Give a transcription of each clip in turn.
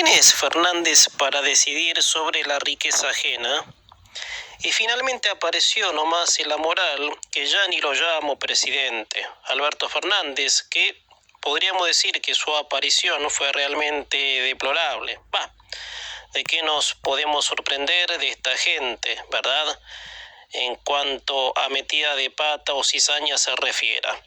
¿Quién es Fernández para decidir sobre la riqueza ajena? Y finalmente apareció nomás el amoral, que ya ni lo llamo presidente, Alberto Fernández, que podríamos decir que su aparición fue realmente deplorable. ¿De qué nos podemos sorprender de esta gente, verdad? En cuanto a metida de pata o cizaña se refiera.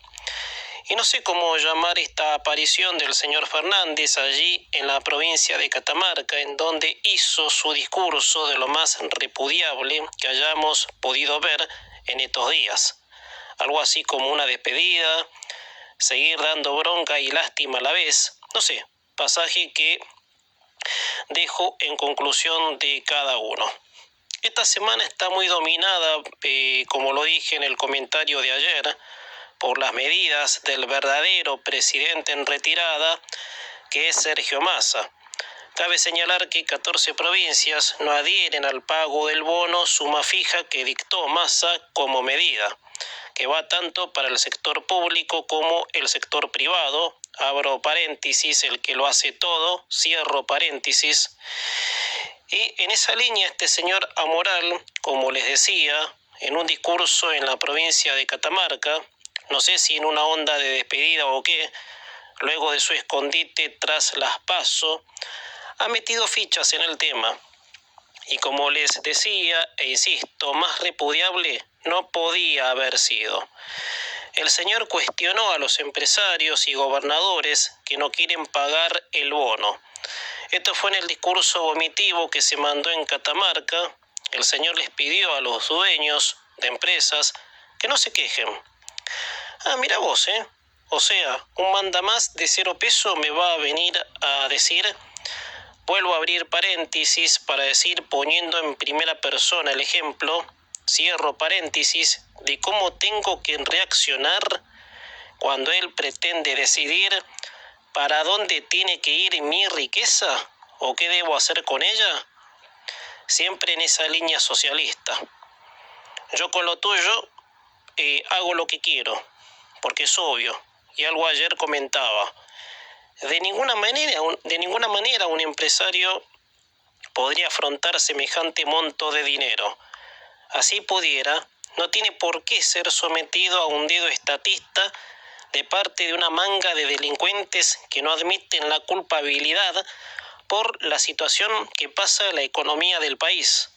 Y no sé cómo llamar esta aparición del señor Fernández allí en la provincia de Catamarca, en donde hizo su discurso de lo más repudiable que hayamos podido ver en estos días. Algo así como una despedida, seguir dando bronca y lástima a la vez, no sé, pasaje que dejo en conclusión de cada uno. Esta semana está muy dominada, como lo dije en el comentario de ayer, por las medidas del verdadero presidente en retirada, que es Sergio Massa. Cabe señalar que 14 provincias no adhieren al pago del bono suma fija que dictó Massa como medida, que va tanto para el sector público como el sector privado, abro paréntesis, el que lo hace todo, cierro paréntesis. Y en esa línea este señor amoral, como les decía, en un discurso en la provincia de Catamarca, no sé si en una onda de despedida o qué, luego de su escondite tras las PASO, ha metido fichas en el tema. Y como les decía, e insisto, más repudiable no podía haber sido. El señor cuestionó a los empresarios y gobernadores que no quieren pagar el bono. Esto fue en el discurso vomitivo que se mandó en Catamarca. El señor les pidió a los dueños de empresas que no se quejen. Mira vos, O sea, un mandamás de 0 pesos me va a venir a decir, vuelvo a abrir paréntesis para decir, poniendo en primera persona el ejemplo, cierro paréntesis, de cómo tengo que reaccionar cuando él pretende decidir para dónde tiene que ir mi riqueza o qué debo hacer con ella, siempre en esa línea socialista. Yo con lo tuyo hago lo que quiero, porque es obvio, y algo ayer comentaba, de ninguna manera un empresario podría afrontar semejante monto de dinero. Así pudiera, no tiene por qué ser sometido a un dedo estatista de parte de una manga de delincuentes que no admiten la culpabilidad por la situación que pasa en la economía del país.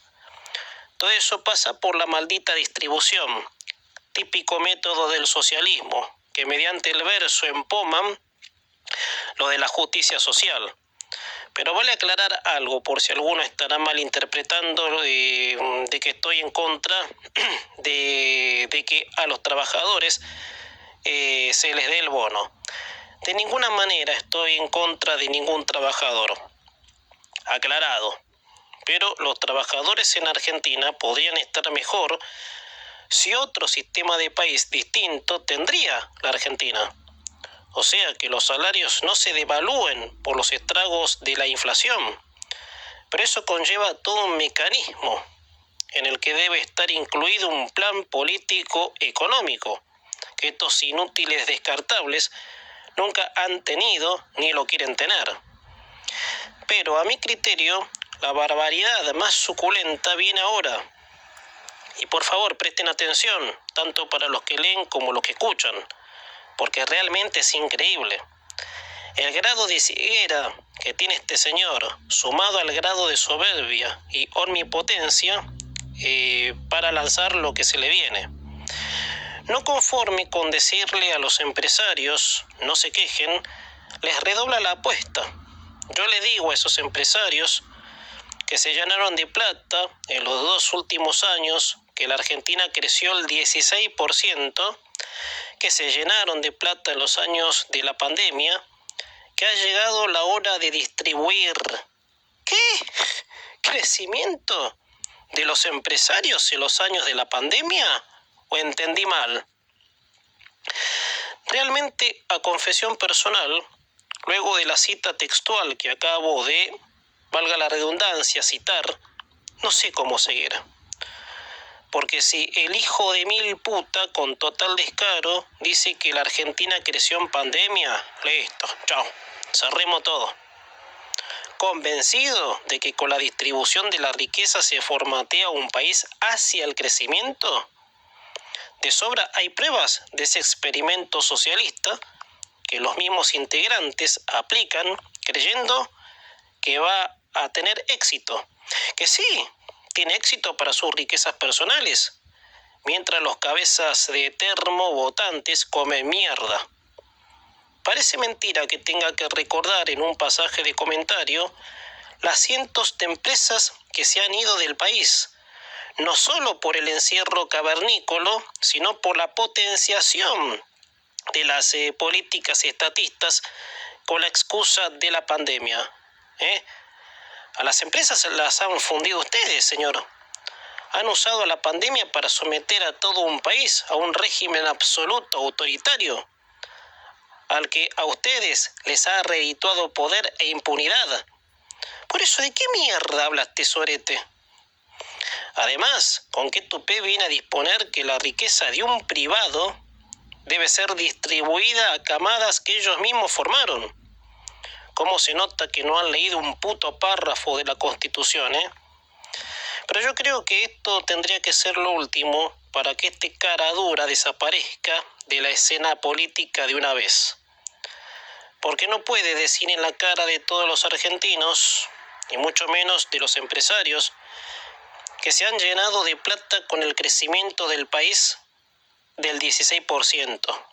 Todo eso pasa por la maldita distribución, típico método del socialismo, que mediante el verso empoman lo de la justicia social. Pero vale aclarar algo, por si alguno estará malinterpretando de que estoy en contra de que a los trabajadores se les dé el bono. De ninguna manera estoy en contra de ningún trabajador. Aclarado. Pero los trabajadores en Argentina podrían estar mejor si otro sistema de país distinto tendría la Argentina. O sea, que los salarios no se devalúen por los estragos de la inflación. Pero eso conlleva todo un mecanismo en el que debe estar incluido un plan político económico, que estos inútiles descartables nunca han tenido ni lo quieren tener. Pero a mi criterio, la barbaridad más suculenta viene ahora. Y por favor, presten atención, tanto para los que leen como los que escuchan, porque realmente es increíble. El grado de ceguera que tiene este señor, sumado al grado de soberbia y omnipotencia, para lanzar lo que se le viene. No conforme con decirle a los empresarios, no se quejen, les redobla la apuesta. Yo le digo a esos empresarios que se llenaron de plata en los 2 últimos años, que la Argentina creció el 16%, que se llenaron de plata en los años de la pandemia, que ha llegado la hora de distribuir. ¿Qué? ¿Crecimiento de los empresarios en los años de la pandemia? ¿O entendí mal? Realmente, a confesión personal, luego de la cita textual que acabo de, valga la redundancia, citar, no sé cómo seguir. Porque si el hijo de mil puta con total descaro dice que la Argentina creció en pandemia, listo, chao, cerremos todo. convencido de que con la distribución de la riqueza se formatea un país hacia el crecimiento? De sobra hay pruebas de ese experimento socialista que los mismos integrantes aplican creyendo que va a tener éxito, que sí, tiene éxito para sus riquezas personales, mientras los cabezas de termo votantes comen mierda. Parece mentira que tenga que recordar en un pasaje de comentario las cientos de empresas que se han ido del país, no solo por el encierro cavernícola, sino por la potenciación de las políticas estatistas con la excusa de la pandemia. A las empresas las han fundido ustedes, señor. Han usado la pandemia para someter a todo un país a un régimen absoluto autoritario, al que a ustedes les ha redituado poder e impunidad. Por eso, ¿de qué mierda hablas, tesorete? Además, ¿con qué tupé viene a disponer que la riqueza de un privado debe ser distribuida a camadas que ellos mismos formaron? ¿Cómo se nota que no han leído un puto párrafo de la Constitución, Pero yo creo que esto tendría que ser lo último para que este cara dura desaparezca de la escena política de una vez. Porque no puede decir en la cara de todos los argentinos, y mucho menos de los empresarios, que se han llenado de plata con el crecimiento del país del 16%.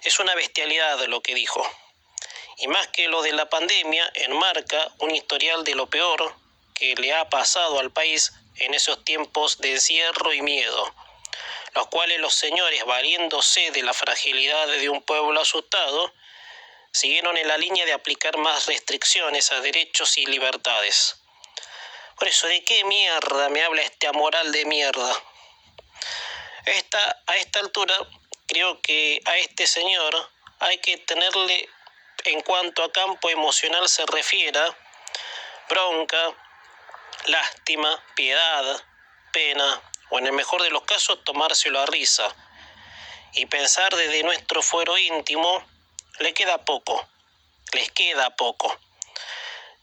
Es una bestialidad lo que dijo. Y más que lo de la pandemia, enmarca un historial de lo peor que le ha pasado al país en esos tiempos de encierro y miedo, los cuales los señores, valiéndose de la fragilidad de un pueblo asustado, siguieron en la línea de aplicar más restricciones a derechos y libertades. Por eso, ¿de qué mierda me habla este amoral de mierda? A esta altura, creo que a este señor hay que tenerle, en cuanto a campo emocional se refiera, bronca, lástima, piedad, pena, o en el mejor de los casos tomárselo a risa, y pensar desde nuestro fuero íntimo, les queda poco,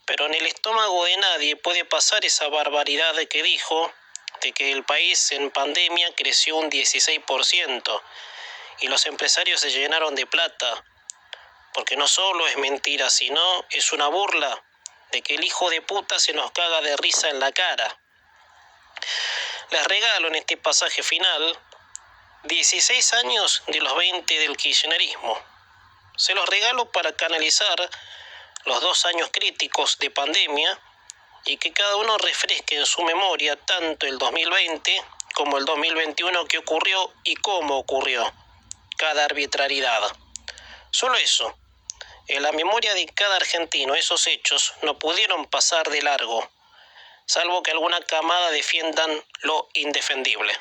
pero en el estómago de nadie puede pasar esa barbaridad de que dijo, de que el país en pandemia creció un 16%, y los empresarios se llenaron de plata, porque no solo es mentira, sino es una burla de que el hijo de puta se nos caga de risa en la cara. Les regalo en este pasaje final 16 años de los 20 del kirchnerismo. Se los regalo para canalizar los 2 años críticos de pandemia y que cada uno refresque en su memoria tanto el 2020 como el 2021 que ocurrió y cómo ocurrió, cada arbitrariedad. Solo eso. En la memoria de cada argentino esos hechos no pudieron pasar de largo, salvo que alguna camada defiendan lo indefendible.